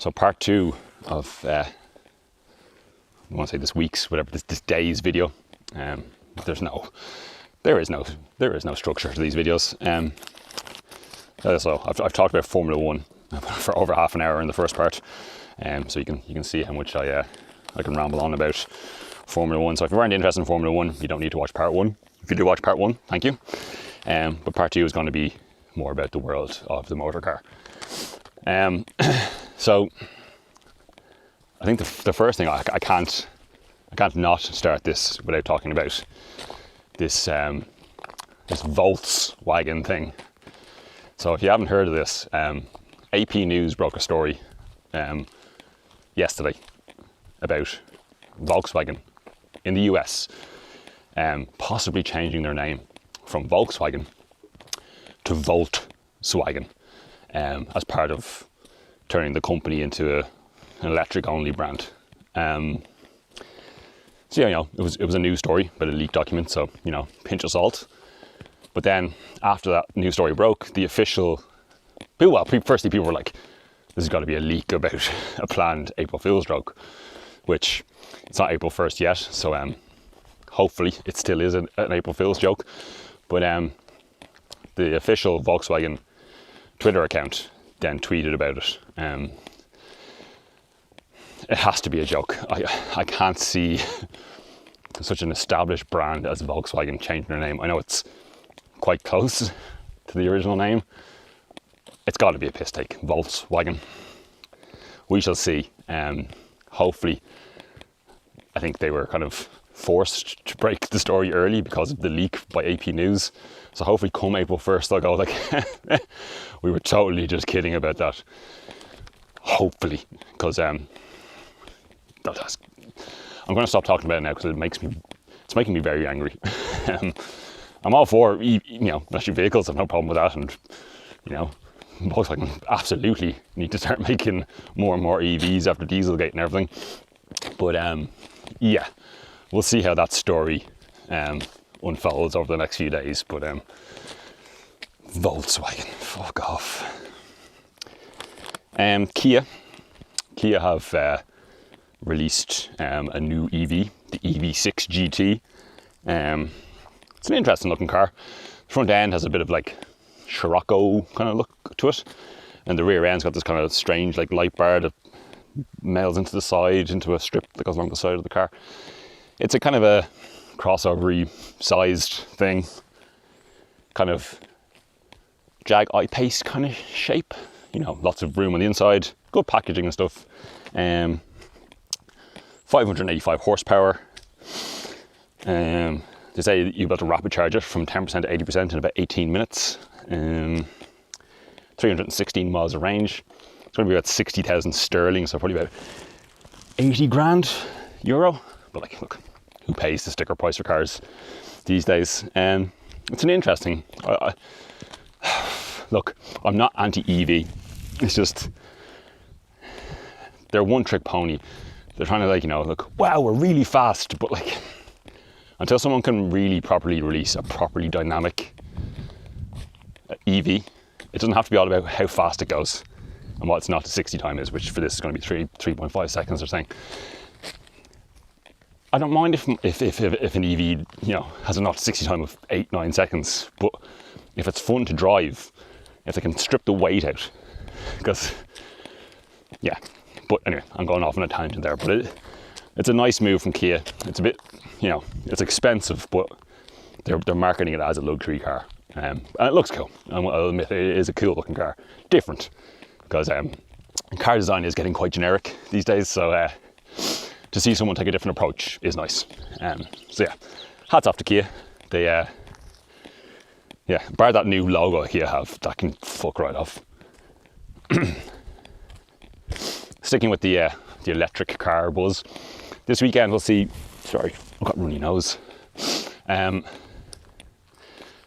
So part 2 of I want to say this week's, whatever, this day's video. There is no structure to these videos. So I've talked about Formula 1 for over half an hour in the first part, so you can see how much I can ramble on about Formula 1. So if you weren't interested in Formula 1, you don't need to watch part 1. If you do watch part 1, thank you. But part 2 is going to be more about the world of the motor car. So I think the first thing, I can't not start this without talking about this Volt Wagon thing. So if you haven't heard of this, AP News broke a story yesterday about Volkswagen in the US possibly changing their name from Volkswagen to Volkswagen as part of turning the company into an electric-only brand. So it was a news story, but a leaked document, so pinch of salt. But then after that news story broke, the official firstly people were like, "This has got to be a leak about a planned April Fool's joke," which it's not April 1st yet, so hopefully it still is an April Fool's joke. But the official Volkswagen Twitter account then tweeted about it. It has to be a joke. I can't see such an established brand as Volkswagen changing their name. I know it's quite close to the original name. It's got to be a piss take. Volkswagen. We shall see. Hopefully, I think they were kind of forced to break the story early because of the leak by AP News. So hopefully come April 1st they'll go like, we were totally just kidding about that. Hopefully, because I'm going to stop talking about it now because it's making me very angry. I'm all for electric vehicles. I've no problem with that, and Volkswagen absolutely need to start making more and more EVs after Dieselgate and everything. But yeah, we'll see how that story unfolds over the next few days. But Volkswagen, fuck off. Kia have released a new EV, the EV6 GT. It's an interesting looking car. The front end has a bit of like Scirocco kind of look to it, and the rear end's got this kind of strange like light bar that melds into the side into a strip that goes along the side of the car. It's a kind of a crossover-y sized thing, kind of Jag I-Pace kind of shape, lots of room on the inside, good packaging and stuff. 585 horsepower. They say you're able to rapid charge it from 10% to 80% in about 18 minutes. 316 miles of range. It's going to be about 60,000 sterling, so probably about 80 grand euro. But look, who pays the sticker price for cars these days? It's an interesting. Look, I'm not anti-EV. It's just they're one-trick pony. They're trying to look, wow, we're really fast, but until someone can really properly release a properly dynamic EV, it doesn't have to be all about how fast it goes and what its 0 to 60 time is, which for this is going to be 3.5 seconds or something. I don't mind if an EV has a 0 to 60 time of 8-9 seconds, but if it's fun to drive, if they can strip the weight out, because yeah. But anyway, I'm going off on a tangent there, but it's a nice move from Kia. It's a bit, it's expensive, but they're marketing it as a luxury car. And it looks cool. I'll admit it is a cool looking car. Different, because car design is getting quite generic these days, so to see someone take a different approach is nice. So yeah, hats off to Kia. They, bar that new logo Kia have, that can fuck right off. Sticking with the electric car buzz, this weekend we'll see. Sorry, I've got a runny nose.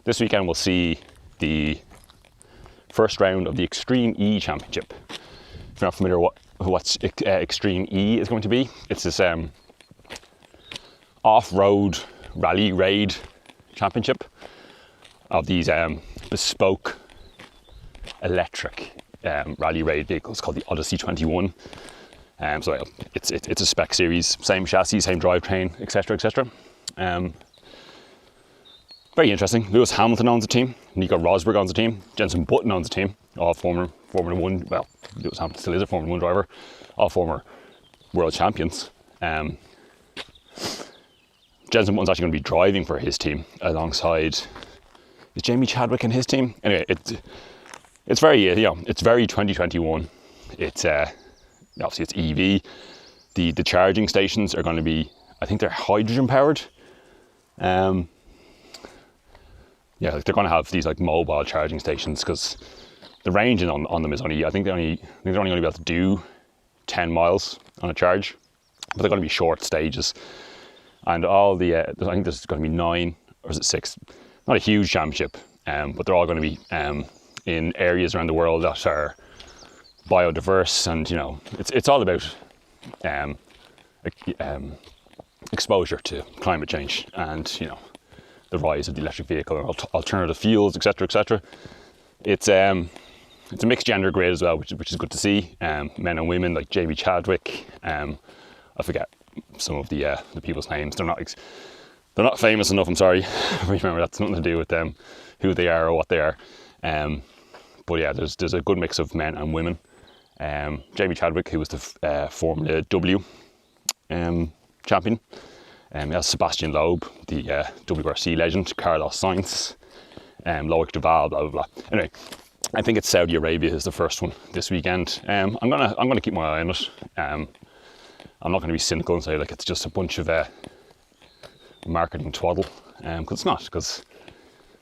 This weekend we'll see the first round of the Extreme E Championship. If you're not familiar with what Extreme E is going to be, it's this off-road rally raid championship of these bespoke electric rally raid vehicle. It's called the Odyssey 21. So it's a spec series, same chassis, same drivetrain, etc., etc. Very interesting. Lewis Hamilton owns a team, Nico Rosberg owns a team, Jenson Button owns a team, all former Formula One. Well, Lewis Hamilton still is a Formula One driver, all former world champions. Jenson Button's actually going to be driving for his team alongside, is Jamie Chadwick in his team? Anyway, it's very it's very 2021. It's obviously it's EV. The charging stations are going to be, I think they're hydrogen powered. Yeah, like they're going to have these like mobile charging stations, because the range on them is only, I think they're only going to be able to do 10 miles on a charge, but they're going to be short stages. And all the I think there's going to be 9, or is it 6? Not a huge championship, but they're all going to be in areas around the world that are biodiverse, and you know, it's all about exposure to climate change, and you know, the rise of the electric vehicle, alternative fuels, etc., etc. It's a mixed gender grid as well, which is good to see. Men and women, like Jamie Chadwick. I forget some of the people's names. They're not famous enough. I'm sorry. Remember, that's nothing to do with them, who they are or what they are. But yeah, there's a good mix of men and women. Jamie Chadwick, who was the Formula W champion. Sebastian Loeb, the WRC legend, Carlos Sainz, Loic Duval, blah blah blah. Anyway, I think it's Saudi Arabia is the first one this weekend. I'm gonna keep my eye on it. I'm not going to be cynical and say like it's just a bunch of marketing twaddle, because it's not. Because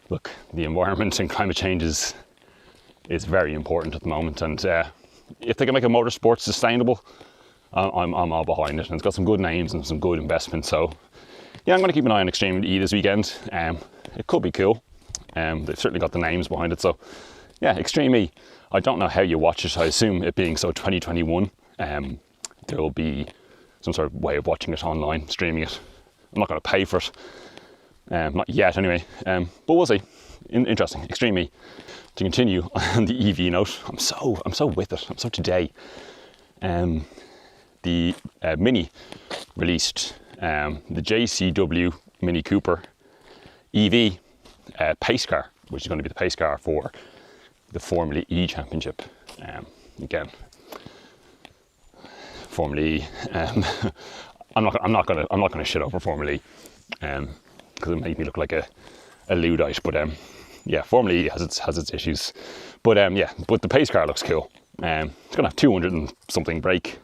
look, the environment and climate change is very important at the moment, and if they can make a motorsport sustainable, I'm all behind it, and it's got some good names and some good investment. So yeah, I'm going to keep an eye on Extreme E this weekend. It could be cool. They've certainly got the names behind it. So yeah, Extreme E. I don't know how you watch it. I assume it being so 2021, there will be some sort of way of watching it online, streaming it. I'm not going to pay for it, not yet anyway. But we'll see. Interesting. Extreme E. To continue on the EV note, I'm so with it. I'm so today. The Mini released the JCW Mini Cooper EV pace car, which is going to be the pace car for the Formula E Championship. Again, Formula E. I'm not gonna shit over Formula E, because it made me look like a Luddite. But yeah, Formula E has its issues. But yeah, but the pace car looks cool. It's gonna have 200 and something brake.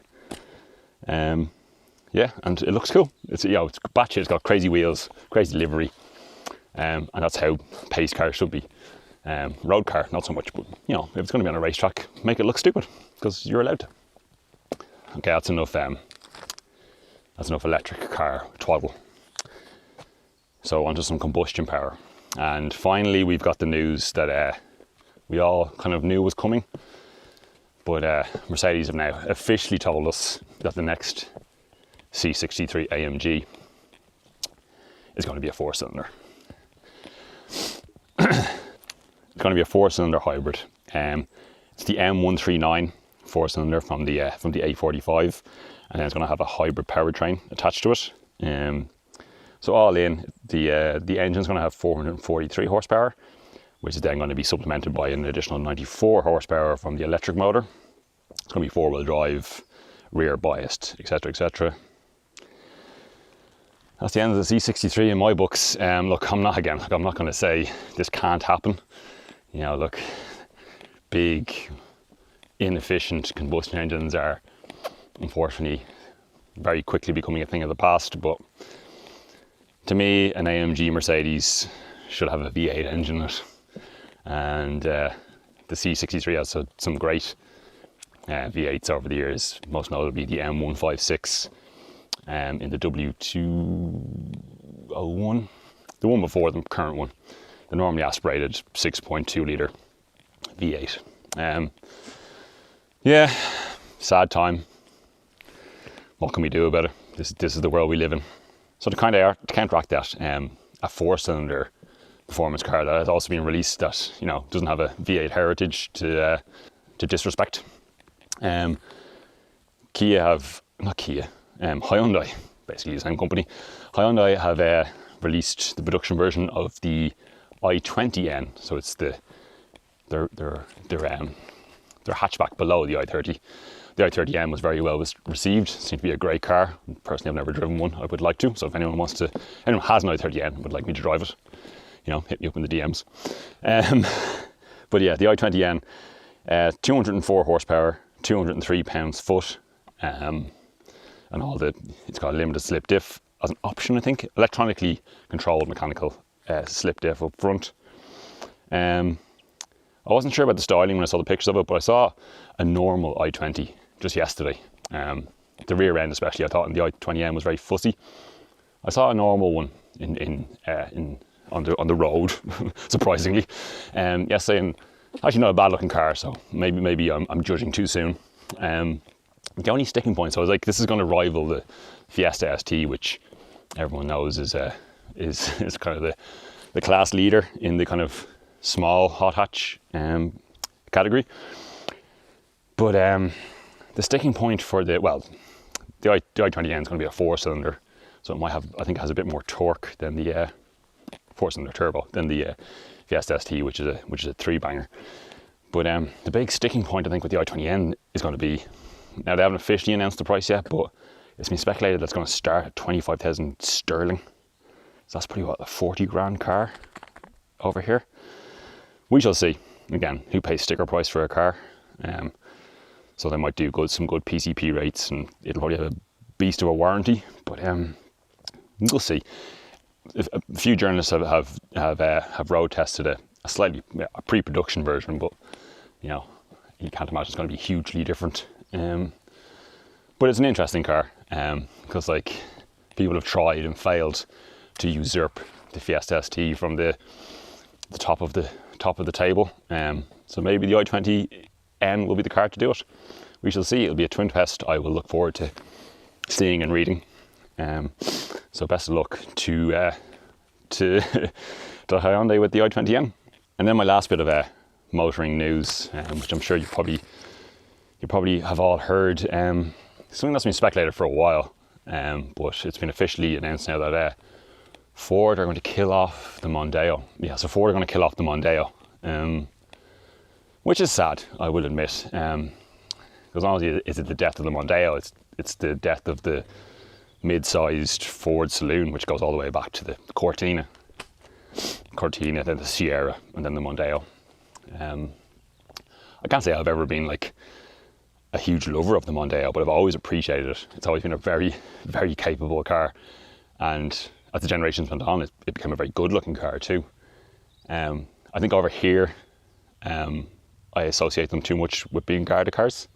Yeah, and it looks cool. It's batshit. It's got crazy wheels, crazy livery, and that's how pace car should be. Road car, not so much. But you know, if it's going to be on a racetrack, make it look stupid, because you're allowed to. Okay, that's enough. That's enough electric car twaddle. So onto some combustion power, and finally we've got the news that we all kind of knew was coming. But Mercedes have now officially told us that the next C63 AMG is going to be a 4-cylinder. It's going to be a 4-cylinder hybrid. It's the M139 4-cylinder from the A45, and then it's going to have a hybrid powertrain attached to it. So all in, the engine's going to have 443 horsepower, which is then going to be supplemented by an additional 94 horsepower from the electric motor. It's going to be 4-wheel drive, rear biased, etc., etc. That's the end of the C63 in my books. Look, I'm not going to say this can't happen. You know, look, big, inefficient combustion engines are unfortunately very quickly becoming a thing of the past. But to me, an AMG Mercedes should have a V8 engine in it. And the C63 has some great V8s over the years, most notably the M156 in the W201, the one before the current one, the normally aspirated 6.2 litre V8. Yeah, sad time. What can we do about it? This is the world we live in. So to counteract that, a 4-cylinder performance car that has also been released that, you know, doesn't have a V8 heritage to disrespect. Hyundai, basically the same company. Hyundai have released the production version of the i20N, so it's their hatchback below the i30. The i30N was very well received. Seemed to be a great car. Personally, I've never driven one. I would like to. So if anyone has an i30N and would like me to drive it, hit me up in the DMs. But yeah, the i20N, 204 horsepower, 203 pounds-foot, and it's got a limited slip diff as an option, I think. Electronically controlled mechanical slip diff up front. I wasn't sure about the styling when I saw the pictures of it, but I saw a normal i20 just yesterday. The rear end especially, I thought the i20N was very fussy. I saw a normal one on the road, surprisingly, yesterday, and actually not a bad looking car, so maybe I'm judging too soon. The only sticking point, so I was like, this is going to rival the Fiesta ST, which everyone knows is kind of the class leader in the kind of small hot hatch category. But the sticking point for the i20N is going to be a 4-cylinder, so it might have, I think it has a bit more torque than the 4-cylinder turbo than the Fiesta ST, which is a 3-banger. But the big sticking point, I think, with the i20N is going to be, now they haven't officially announced the price yet, but it's been speculated that's going to start at 25,000 sterling. So that's pretty, a 40 grand car over here. We shall see. Again, who pays sticker price for a car? So they might do some good PCP rates, and it'll probably have a beast of a warranty. But we'll see. A few journalists have road tested a pre-production version, but you can't imagine it's going to be hugely different. But it's an interesting car because people have tried and failed to usurp the Fiesta ST from the top of the table. So maybe the i20N will be the car to do it. We shall see. It'll be a twin test I will look forward to seeing and reading. So best of luck to Hyundai with the i20N. And then my last bit of motoring news, which I'm sure you probably have all heard. Something that's been speculated for a while, but it's been officially announced now that Ford are going to kill off the Mondeo. Yeah, so Ford are going to kill off the Mondeo, which is sad, I will admit. Because not only is it the death of the Mondeo, it's the death of the mid-sized Ford saloon, which goes all the way back to the Cortina, then the Sierra, and then the Mondeo. I can't say I've ever been a huge lover of the Mondeo, but I've always appreciated it. It's always been a very, very capable car, and as the generations went on, it became a very good-looking car too. I think over here, I associate them too much with being Garda cars.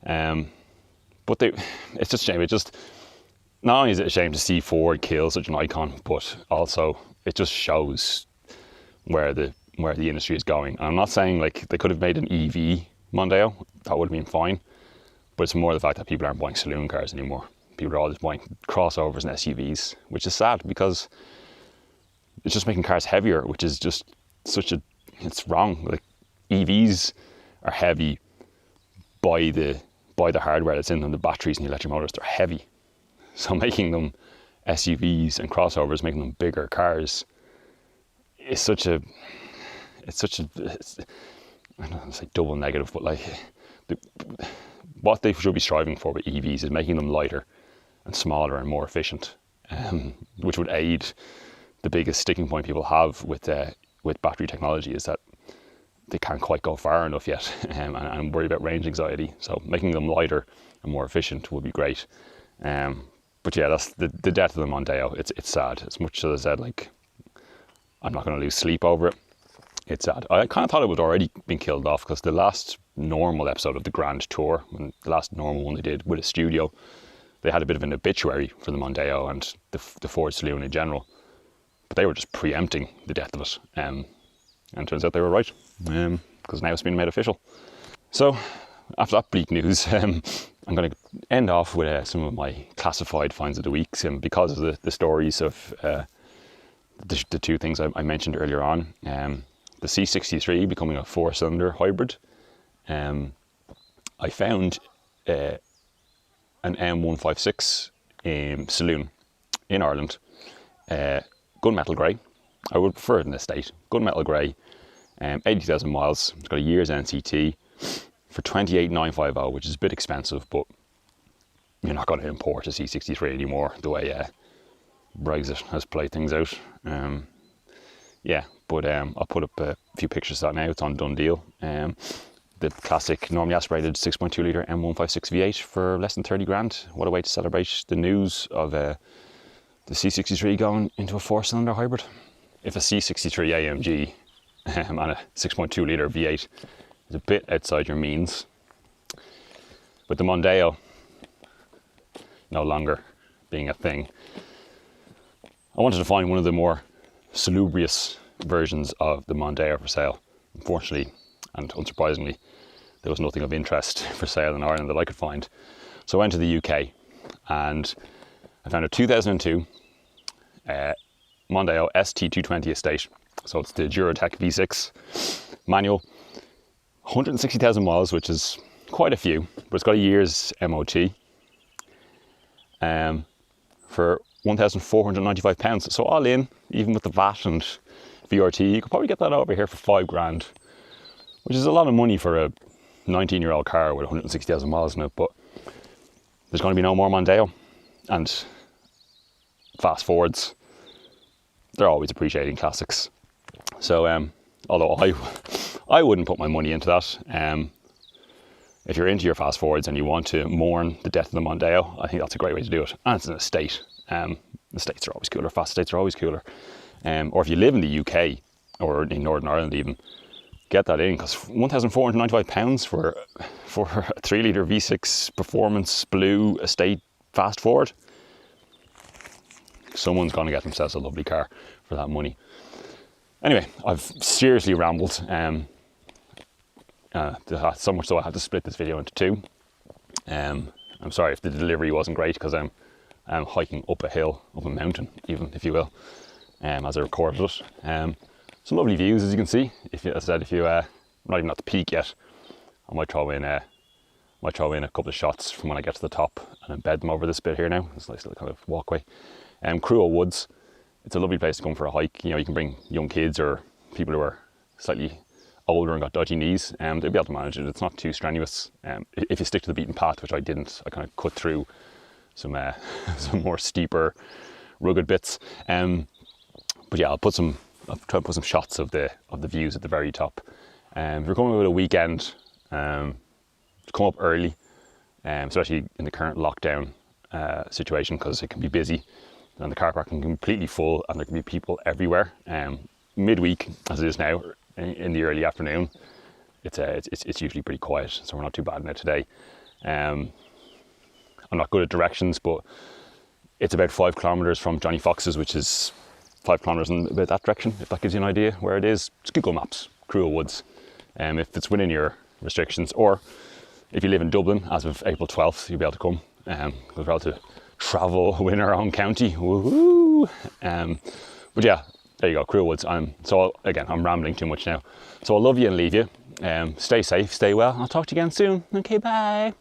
But it's just a shame. Not only is it a shame to see Ford kill such an icon, but also it just shows where the industry is going. And I'm not saying they could have made an EV Mondeo, that would have been fine, but it's more the fact that people aren't buying saloon cars anymore. People are all just buying crossovers and SUVs, which is sad because it's just making cars heavier, which is just it's wrong. EVs are heavy by the hardware that's in them, the batteries and the electric motors, they're heavy. So making them SUVs and crossovers, making them bigger cars, is such a I don't want to say double negative, but what they should be striving for with EVs is making them lighter and smaller and more efficient, which would aid the biggest sticking point people have with battery technology, is that they can't quite go far enough yet, and worry about range anxiety. So making them lighter and more efficient would be great. But yeah, that's the death of the Mondeo. It's sad. As much as I said, I'm not going to lose sleep over it. It's sad. I kind of thought it would already been killed off, because the last normal episode of the Grand Tour, the last normal one they did with a studio, they had a bit of an obituary for the Mondeo and the Ford Saloon in general. But they were just preempting the death of it. And it turns out they were right, because now it's been made official. So after that bleak news, I'm going to end off with some of my classified finds of the week, because of the stories of the two things I mentioned earlier on. The C63 becoming a 4-cylinder hybrid, I found an M156 saloon in Ireland, gunmetal grey. I would prefer it in this state. Gunmetal grey, 80,000 miles. It's got a year's NCT for 28,950, which is a bit expensive, but you're not going to import a C63 anymore the way Brexit has played things out. Yeah, but I'll put up a few pictures of that now. It's on Done Deal. The classic normally aspirated 6.2 litre M156 V8 for less than 30 grand. What a way to celebrate the news of the C63 going into a 4-cylinder hybrid. If a C63 AMG and a 6.2 litre V8 is a bit outside your means, with the Mondeo no longer being a thing, I wanted to find one of the more salubrious versions of the Mondeo for sale. Unfortunately and unsurprisingly, there was nothing of interest for sale in Ireland that I could find. So I went to the UK and I found a 2002 Mondeo ST220 estate. So it's the Duratec V6 manual, 160,000 miles, which is quite a few, but it's got a year's MOT for £1,495. So all in, even with the VAT and VRT, you could probably get that over here for 5 grand, which is a lot of money for a 19-year-old car with 160,000 miles in it. But there's going to be no more Mondeo, and fast forwards, they're always appreciating classics. So although I wouldn't put my money into that, if you're into your fast forwards and you want to mourn the death of the Mondeo, I think that's a great way to do it. And it's an estate. Estates are always cooler, fast estates are always cooler. Or if you live in the UK or in Northern Ireland even, get that in, because £1,495 for a 3 litre V6 performance blue estate fast forward, someone's going to get themselves a lovely car for that money. Anyway, I've seriously rambled, so much so I had to split this video into two. I'm sorry if the delivery wasn't great, because I'm hiking up a hill, up a mountain even, if you will, as I recorded it. Some lovely views, as you can see. As I said, I'm not even at the peak yet, I might throw in a couple of shots from when I get to the top and embed them over this bit here now. It's a nice little kind of walkway. Crewe Woods, it's a lovely place to come for a hike. You know, you can bring young kids or people who are slightly older and got dodgy knees, they'll be able to manage it. It's not too strenuous. If you stick to the beaten path, which I didn't, I kind of cut through some more steeper, rugged bits. But yeah, I'll try and put some shots of the views at the very top. If you're coming with a weekend, come up early, especially in the current lockdown situation, because it can be busy and the car park can be completely full and there can be people everywhere. Midweek, as it is now, in the early afternoon, it's usually pretty quiet, so we're not too bad in it today. I'm not good at directions, but it's about 5 kilometers from Johnny Fox's, which is 5 kilometers in about that direction, if that gives you an idea where it is. Just Google Maps, Crewe Woods, if it's within your restrictions, or if you live in Dublin, as of April 12th, you'll be able to come, because we're able to travel within our own county, woohoo! But yeah, there you go, Crewe Woods. So again, I'm rambling too much now. So I'll love you and leave you. Stay safe, stay well. I'll talk to you again soon. Okay, bye.